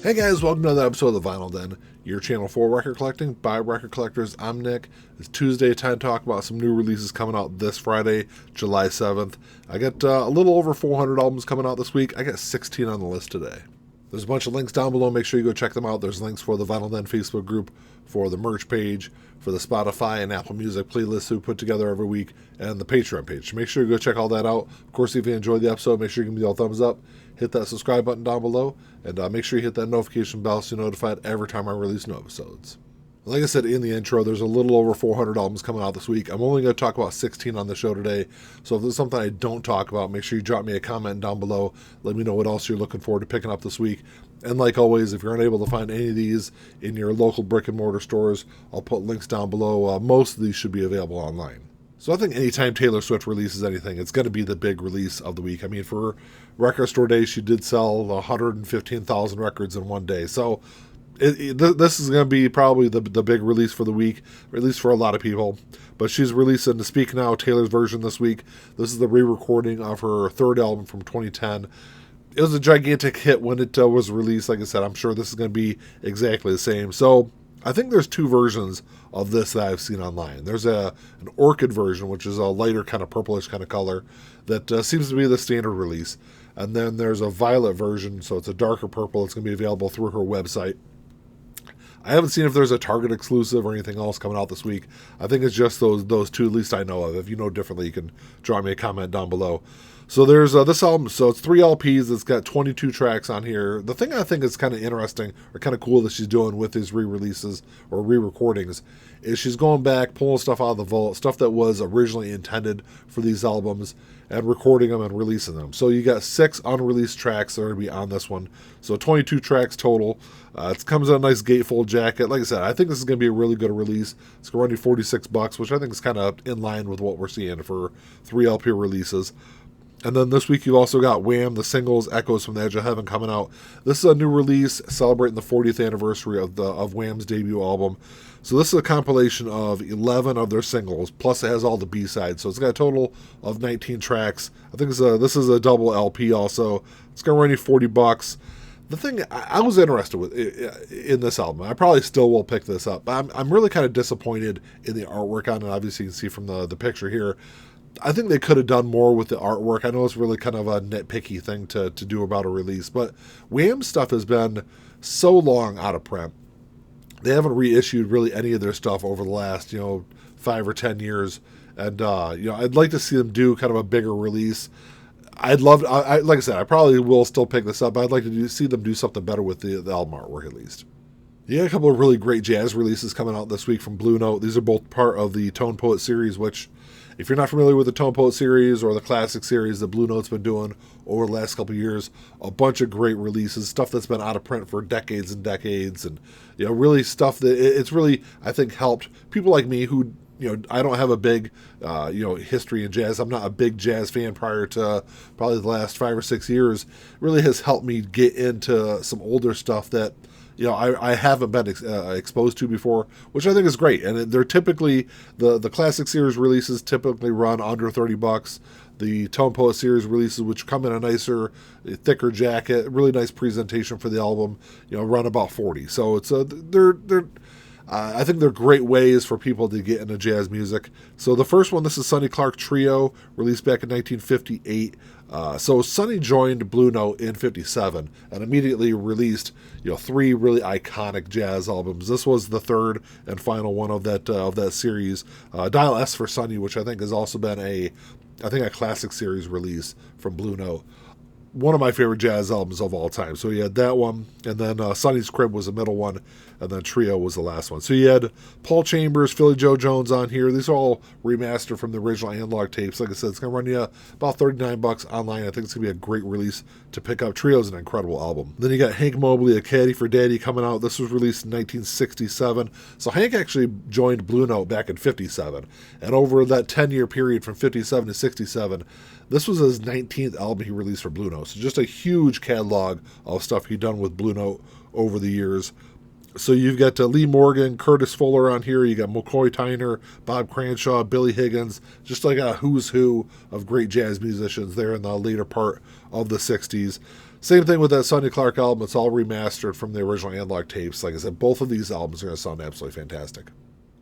Hey guys, welcome to another episode of The Vinyl Den, your channel for record collecting by record collectors. I'm Nick. It's Tuesday, time to talk about some new releases coming out this Friday, July 7th. I got a little over 400 albums coming out this week. I got 16 on the list today. There's a bunch of links down below. Make sure you go check them out. There's links for the Vinyl Den Facebook group, for the merch page, for the Spotify and Apple Music playlists we put together every week, and the Patreon page. Make sure you go check all that out. Of course, if you enjoyed the episode, make sure you give me all thumbs up. Hit that subscribe button down below, and make sure you hit that notification bell so you're notified every time I release new episodes. Like I said in the intro, there's a little over 400 albums coming out this week. I'm only going to talk about 16 on the show today, so if there's something I don't talk about, make sure you drop me a comment down below. Let me know what else you're looking forward to picking up this week. And like always, if you're unable to find any of these in your local brick and mortar stores, I'll put links down below. Most of these should be available online. So I think anytime Taylor Swift releases anything, it's going to be the big release of the week. I mean, for Record Store Day, she did sell 115,000 records in one day. So this is going to be probably the big release for the week, or at least for a lot of people. But she's releasing the Speak Now, Taylor's version this week. This is the re-recording of her third album from 2010. It was a gigantic hit when it was released. Like I said, I'm sure this is going to be exactly the same. So I think there's two versions of this that I've seen online. There's an orchid version, which is a lighter kind of purplish kind of color that seems to be the standard release. And then there's a violet version, so it's a darker purple. It's going to be available through her website. I haven't seen if there's a Target exclusive or anything else coming out this week. I think it's just those two, at least I know of. If you know differently, you can draw me a comment down below. So there's this album, so it's 3 LPs, it's got 22 tracks on here. The thing I think is kind of interesting, or kind of cool that she's doing with these re-releases, or re-recordings, is she's going back, pulling stuff out of the vault, stuff that was originally intended for these albums, and recording them and releasing them. So you got 6 unreleased tracks that are going to be on this one. So 22 tracks total. It comes in a nice gatefold jacket. Like I said, I think this is going to be a really good release. It's going to run you $46, which I think is kind of in line with what we're seeing for 3 LP releases. And then this week you've also got Wham, the singles Echoes from the Edge of Heaven coming out. This is a new release celebrating the 40th anniversary of Wham's debut album. So this is a compilation of 11 of their singles, plus it has all the B-sides. So it's got a total of 19 tracks. I think this is a double LP also. It's going to run you $40. The thing I was interested with in this album, I probably still will pick this up, but I'm really kind of disappointed in the artwork on it. Obviously you can see from the picture here. I think they could have done more with the artwork. I know it's really kind of a nitpicky thing to do about a release, but Wham's stuff has been so long out of print. They haven't reissued really any of their stuff over the last, 5 or 10 years. And, I'd like to see them do kind of a bigger release. I'd love, like I said, I probably will still pick this up, but I'd like to see them do something better with the album artwork at least. You got a couple of really great jazz releases coming out this week from Blue Note. These are both part of the Tone Poet series, which, if you're not familiar with the Tone Poet series or the classic series that Blue Note's been doing over the last couple of years, a bunch of great releases, stuff that's been out of print for decades and decades, and really stuff that it's really, I think, helped people like me who, I don't have a big, history in jazz. I'm not a big jazz fan prior to probably the last 5 or 6 years. It really has helped me get into some older stuff that I haven't been exposed to before, which I think is great. And they're typically, the classic series releases typically run under $30. The Tone Poet series releases, which come in a nicer, thicker jacket, really nice presentation for the album, run about $40. So it's I think they're great ways for people to get into jazz music. So the first one, this is Sonny Clark Trio, released back in 1958. So Sonny joined Blue Note in 57 and immediately released 3 really iconic jazz albums. This was the third and final one of that series. Dial S for Sonny, which I think has also been a classic series release from Blue Note. One of my favorite jazz albums of all time. So you had that one, and then Sonny's Crib was the middle one, and then Trio was the last one. So you had Paul Chambers, Philly Joe Jones on here. These are all remastered from the original analog tapes. Like I said, it's going to run you about $39 online. I think it's going to be a great release to pick up. Trio's an incredible album. Then you got Hank Mobley, A Caddy for Daddy coming out. This was released in 1967. So Hank actually joined Blue Note back in 57. And over that 10-year period from 57 to 67, this was his 19th album he released for Blue Note. So just a huge catalog of stuff he'd done with Blue Note over the years. So you've got Lee Morgan, Curtis Fuller on here. You got McCoy Tyner, Bob Cranshaw, Billy Higgins. Just like a who's who of great jazz musicians there in the later part of the 60s. Same thing with that Sonny Clark album. It's all remastered from the original analog tapes. Like I said, both of these albums are going to sound absolutely fantastic.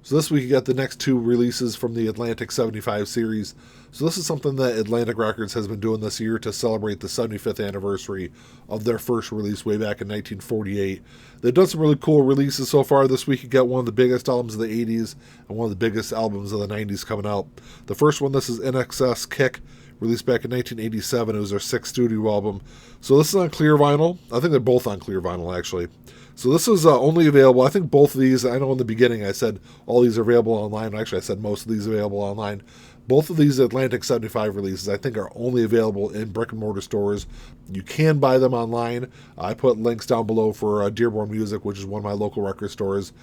So this week you got the next two releases from the Atlantic 75 series. So this is something that Atlantic Records has been doing this year to celebrate the 75th anniversary of their first release way back in 1948. They've done some really cool releases so far. This week you got one of the biggest albums of the 80s and one of the biggest albums of the 90s coming out. The first one, this is INXS Kick, released back in 1987. It was their sixth studio album. So this is on clear vinyl. I think they're both on clear vinyl, actually. So this is only available, I think both of these, I know in the beginning I said all these are available online. Actually, I said most of these are available online. Both of these Atlantic 75 releases, I think, are only available in brick and mortar stores. You can buy them online. I put links down below for Dearborn Music, which is one of my local record stores.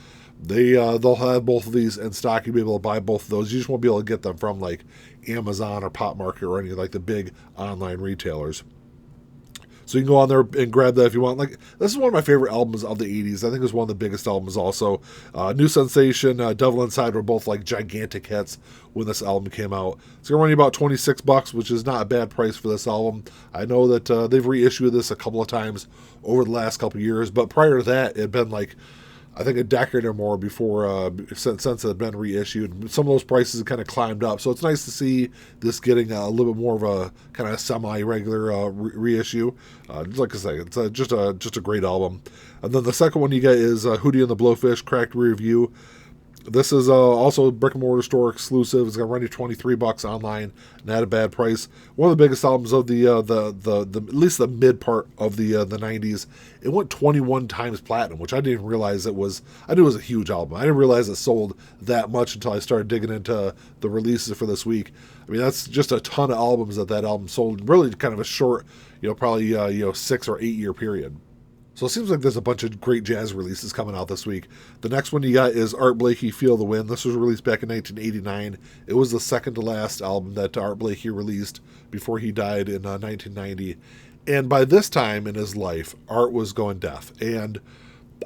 They'll have both of these in stock. You'll be able to buy both of those. You just won't be able to get them from like Amazon or Pop Market or any like the big online retailers. So you can go on there and grab that if you want. Like, this is one of my favorite albums of the 80s. I think it's one of the biggest albums also. New Sensation, Devil Inside were both like gigantic hits when this album came out. It's going to run you about $26, which is not a bad price for this album. I know that they've reissued this a couple of times over the last couple of years, but prior to that, it had been like, I think a decade or more before since it had been reissued. Some of those prices have kind of climbed up, so it's nice to see this getting a little bit more of a kind of semi-regular reissue. Like I say, it's just a great album. And then the second one you get is Hootie and the Blowfish Cracked Rear View. This is also a brick and mortar store exclusive. It's going to run you $23 online, not a bad price. One of the biggest albums of the at least the mid part of the 90s. It went 21 times platinum, which I didn't realize it was. I knew it was a huge album. I didn't realize it sold that much until I started digging into the releases for this week. I mean, that's just a ton of albums that album sold. Really, kind of a short, probably 6 or 8 year period. So it seems like there's a bunch of great jazz releases coming out this week. The next one you got is Art Blakey, Feel the Wind. This was released back in 1989. It was the second to last album that Art Blakey released before he died in 1990. And by this time in his life, Art was going deaf. And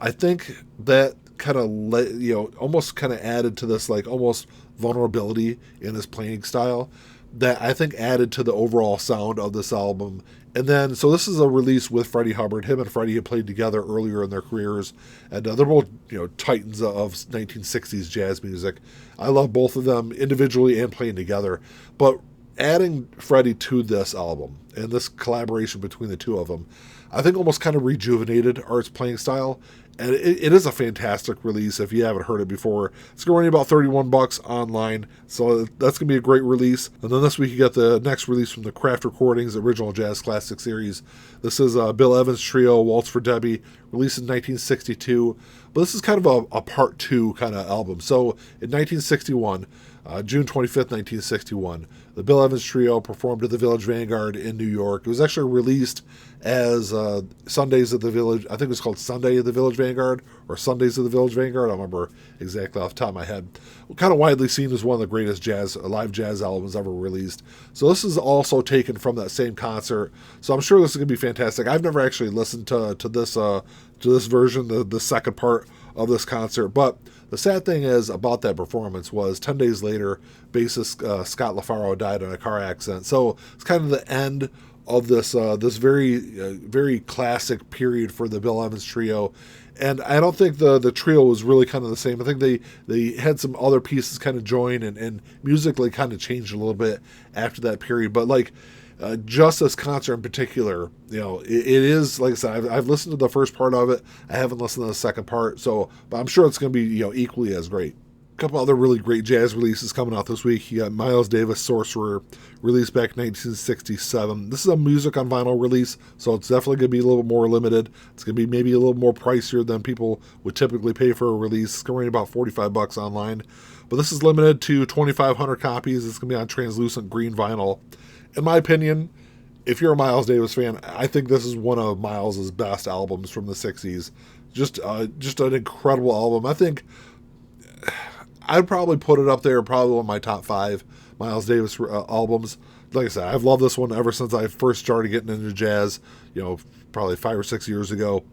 I think that kind of, almost kind of added to this, like, almost vulnerability in his playing style that I think added to the overall sound of this album. And then, so this is a release with Freddie Hubbard. Him and Freddie had played together earlier in their careers, and they're both, titans of 1960s jazz music. I love both of them individually and playing together. But adding Freddie to this album and this collaboration between the two of them, I think almost kind of rejuvenated Art's playing style. And it is a fantastic release if you haven't heard it before. It's going to run you about $31 online, so that's going to be a great release. And then this week you got the next release from the Craft Recordings Original Jazz Classic Series. This is Bill Evans' trio, Waltz for Debby, released in 1962. But this is kind of a part two kind of album. So in 1961, June 25th, 1961, the Bill Evans Trio performed at the Village Vanguard in New York. It was actually released as Sundays at the Village. I think it was called Sunday at the Village Vanguard or Sundays at the Village Vanguard. I don't remember exactly off the top of my head. Kind of widely seen as one of the greatest live jazz albums ever released. So this is also taken from that same concert. So I'm sure this is going to be fantastic. I've never actually listened to this version, the second part of this concert, but the sad thing is about that performance was 10 days later, bassist Scott LaFaro died in a car accident. So it's kind of the end of this very classic period for the Bill Evans Trio. And I don't think the trio was really kind of the same. I think they had some other pieces kind of join and musically kind of changed a little bit after that period. But like, just this concert in particular, it is, like I said, I've listened to the first part of it. I haven't listened to the second part, but I'm sure it's going to be, equally as great. A couple other really great jazz releases coming out this week. You got Miles Davis' Sorcerer, released back in 1967. This is a music on vinyl release, so it's definitely going to be a little bit more limited. It's going to be maybe a little more pricier than people would typically pay for a release. It's going to run about $45 online. But this is limited to 2,500 copies. It's going to be on translucent green vinyl. In my opinion, if you're a Miles Davis fan, I think this is one of Miles's best albums from the 60s. Just an incredible album. I think I'd probably put it up there, probably one of my top 5 Miles Davis albums. Like I said, I've loved this one ever since I first started getting into jazz, probably 5 or 6 years ago.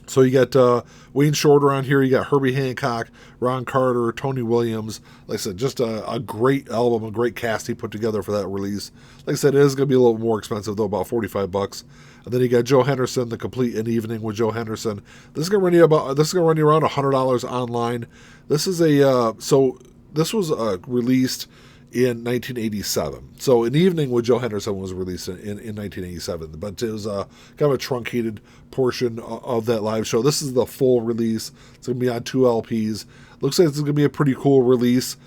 So you got Wayne Shorter on here. You got Herbie Hancock, Ron Carter, Tony Williams. Like I said, just a great album, a great cast he put together for that release. Like I said, it is going to be a little more expensive though, about $45. And then you got Joe Henderson, The Complete An Evening with Joe Henderson. This is going to run you around $100 online. This is this was released in 1987. So An Evening with Joe Henderson was released in 1987, but it was kind of a truncated portion of that live show. This is the full release. It's going to be on 2 LPs. Looks like it's going to be a pretty cool release.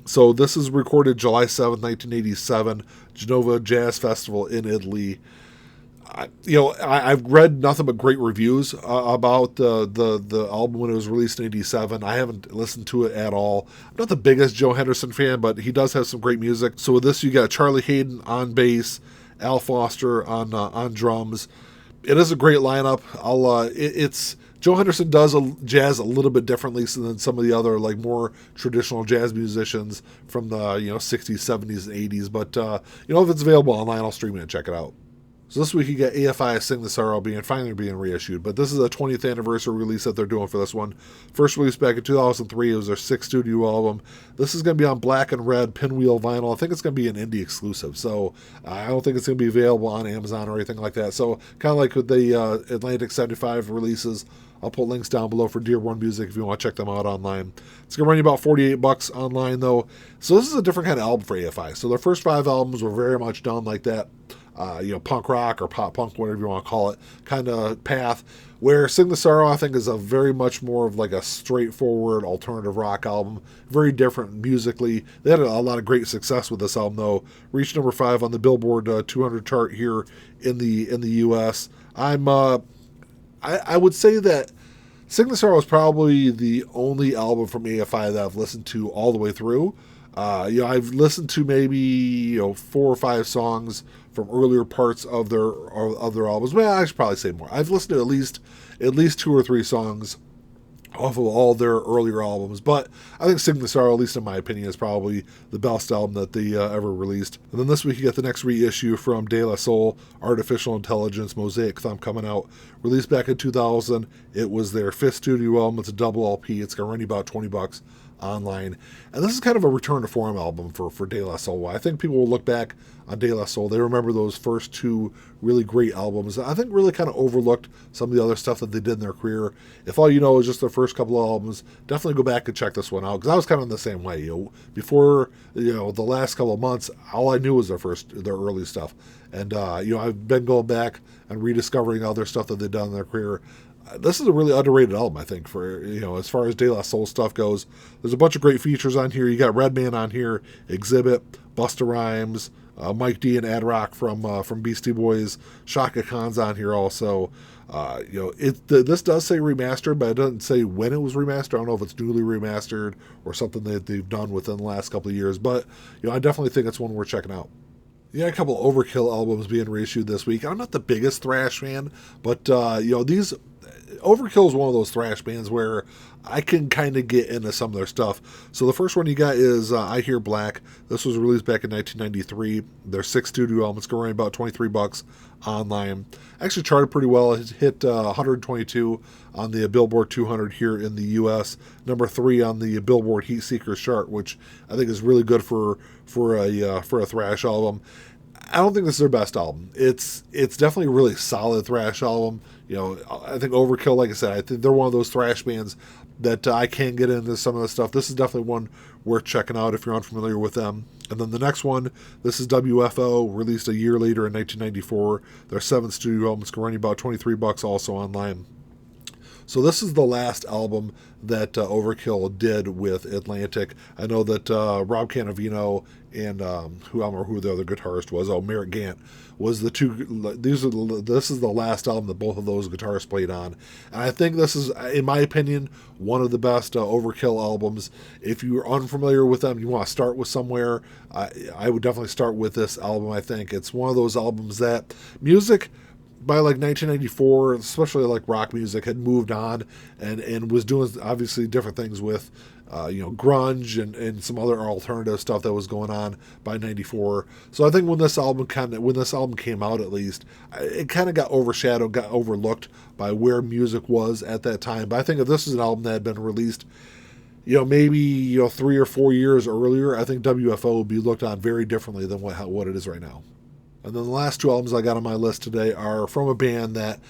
So this is recorded July 7th, 1987, Genova Jazz Festival in Italy. I've read nothing but great reviews about the album when it was released in '87. I haven't listened to it at all. I'm not the biggest Joe Henderson fan, but he does have some great music. So with this, you got Charlie Hayden on bass, Al Foster on drums. It is a great lineup. It's Joe Henderson does jazz a little bit differently than some of the other like more traditional jazz musicians from the 60s, 70s, and 80s. But if it's available online, I'll stream it and check it out. So this week you got AFI Sing the Sorrow finally being reissued, but this is a 20th anniversary release that they're doing for this one. First released back in 2003, it was their 6th studio album. This is going to be on black and red pinwheel vinyl. I think it's going to be an indie exclusive, so I don't think it's going to be available on Amazon or anything like that. So kind of like with the Atlantic 75 releases, I'll put links down below for Dear One Music if you want to check them out online. It's going to run you about $48 online though. So this is a different kind of album for AFI. So their first 5 albums were very much done like that. Punk rock or pop punk, whatever you want to call it, kind of path, where Sing the Sorrow, I think, is a very much more of like a straightforward alternative rock album, very different musically. They had a lot of great success with this album, though. Reached number 5 on the Billboard 200 chart here in the U.S. I would say that Sing the Sorrow is probably the only album from AFI that I've listened to all the way through. I've listened to maybe 4 or 5 songs from earlier parts of their albums. Well, I should probably say more. I've listened to at least 2 or 3 songs off of all their earlier albums, but I think Sing the Sorrow, at least in my opinion, is probably the best album that they ever released. And then this week you get the next reissue from De La Soul, Artificial Intelligence, Mosaic, Thump coming out. Released back in 2000. It was their 5th studio album. It's a double LP. It's going to run you about $20 online. And this is kind of a return to form album for De La Soul. I think people will look back on De La Soul. They remember those first 2 really great albums. I think really kind of overlooked some of the other stuff that they did in their career. If all you know is just their first couple of albums, definitely go back and check this one out, because I was kind of the same way. Before the last couple of months, all I knew was their early stuff. And I've been going back and rediscovering other stuff that they've done in their career. This is a really underrated album, I think, for as far as De La Soul stuff goes. There's a bunch of great features on here. You got Redman on here, Exhibit, Busta Rhymes, Mike D and Ad Rock from Beastie Boys, Shaka Khan's on here also. This does say remastered, but it doesn't say when it was remastered. I don't know if it's newly remastered or something that they've done within the last couple of years, but I definitely think it's one worth checking out. You got a couple of Overkill albums being reissued this week. I'm not the biggest thrash fan, but these Overkill is one of those thrash bands where I can kind of get into some of their stuff. So the first one you got is I Hear Black. This was released back in 1993. Their 6th studio album. It's going to run about $23 online. Actually charted pretty well. It hit 122 on the Billboard 200 here in the U.S. Number 3 on the Billboard Heat Seekers chart, which I think is really good for a thrash album. I don't think this is their best album. It's definitely a really solid thrash album. I think Overkill, like I said, I think they're one of those thrash bands that I can get into some of the stuff. This is definitely one worth checking out if you're unfamiliar with them. And then the next one, this is WFO, released a year later in 1994. Their 7th studio album is going to run you about $23 also online. So this is the last album that Overkill did with Atlantic. I know that Rob Canavino and who the other guitarist was, Merritt Gant, was the two. This is the last album that both of those guitarists played on, and I think this is, in my opinion, one of the best Overkill albums. If you're unfamiliar with them, you want to start with somewhere, I would definitely start with this album. I think it's one of those albums that music by like 1994, especially like rock music, had moved on and was doing obviously different things with grunge and some other alternative stuff that was going on by '94. So I think when this album came out, at least, it kind of got overshadowed, got overlooked by where music was at that time. But I think if this is an album that had been released, maybe 3 or 4 years earlier, I think WFO would be looked on very differently than what it is right now. And then the last 2 albums I got on my list today are from a band that,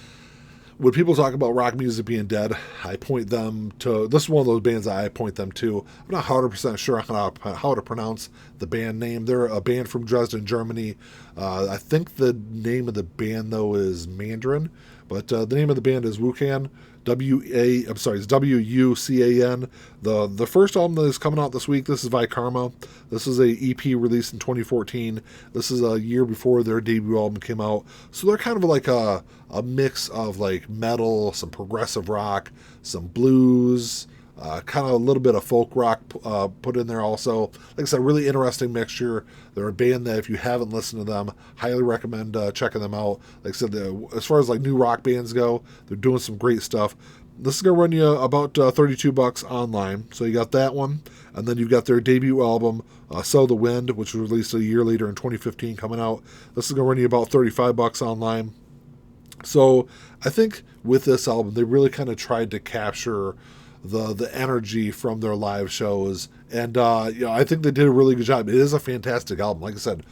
when people talk about rock music being dead, I point them to, this is one of those bands that I point them to. I'm not 100% sure how to pronounce the band name. They're a band from Dresden, Germany. I think the name of the band, though, is Mandarin, but the name of the band is Wucan. It's W-U-C-A-N. The first album that is coming out this week, this is Vikarma. This is a EP released in 2014. This is a year before their debut album came out. So they're kind of like a mix of like metal, some progressive rock, some blues, kind of a little bit of folk rock put in there also. Like I said, really interesting mixture. They're a band that, if you haven't listened to them, highly recommend checking them out. Like I said, as far as like new rock bands go, they're doing some great stuff. This is going to run you about $32 online. So you got that one. And then you've got their debut album, Sow the Wind, which was released a year later in 2015, coming out. This is going to run you about $35 online. So I think with this album, they really kind of tried to capture the energy from their live shows, and I think they did a really good job. It is a fantastic album. Like I said,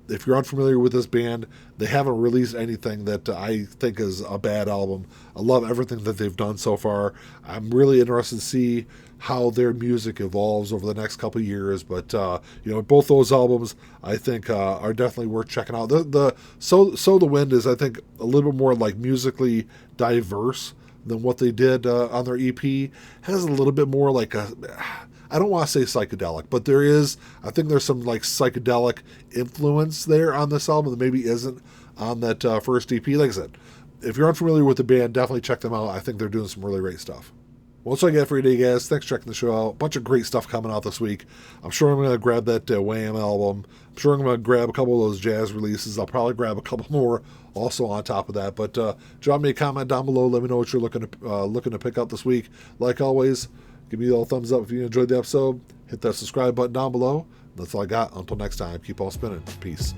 if you're unfamiliar with this band, they haven't released anything that I think is a bad album. I love everything that they've done so far. I'm really interested to see how their music evolves over the next couple of years, but both those albums I think are definitely worth checking out. The Sow the Wind is, I think, a little bit more like musically diverse than what they did on their EP. Has a little bit more like I don't want to say psychedelic, but I think there's some like psychedelic influence there on this album that maybe isn't on that first EP. Like I said, if you're unfamiliar with the band, definitely check them out. I think they're doing some really great stuff. Well, that's all I got for you today, guys. Thanks for checking the show out. A bunch of great stuff coming out this week. I'm sure I'm going to grab that Wham album. I'm sure I'm going to grab a couple of those jazz releases. I'll probably grab a couple more also on top of that. But drop me a comment down below. Let me know what you're looking to pick up this week. Like always, give me a little thumbs up if you enjoyed the episode. Hit that subscribe button down below. That's all I got. Until next time, keep on spinning. Peace.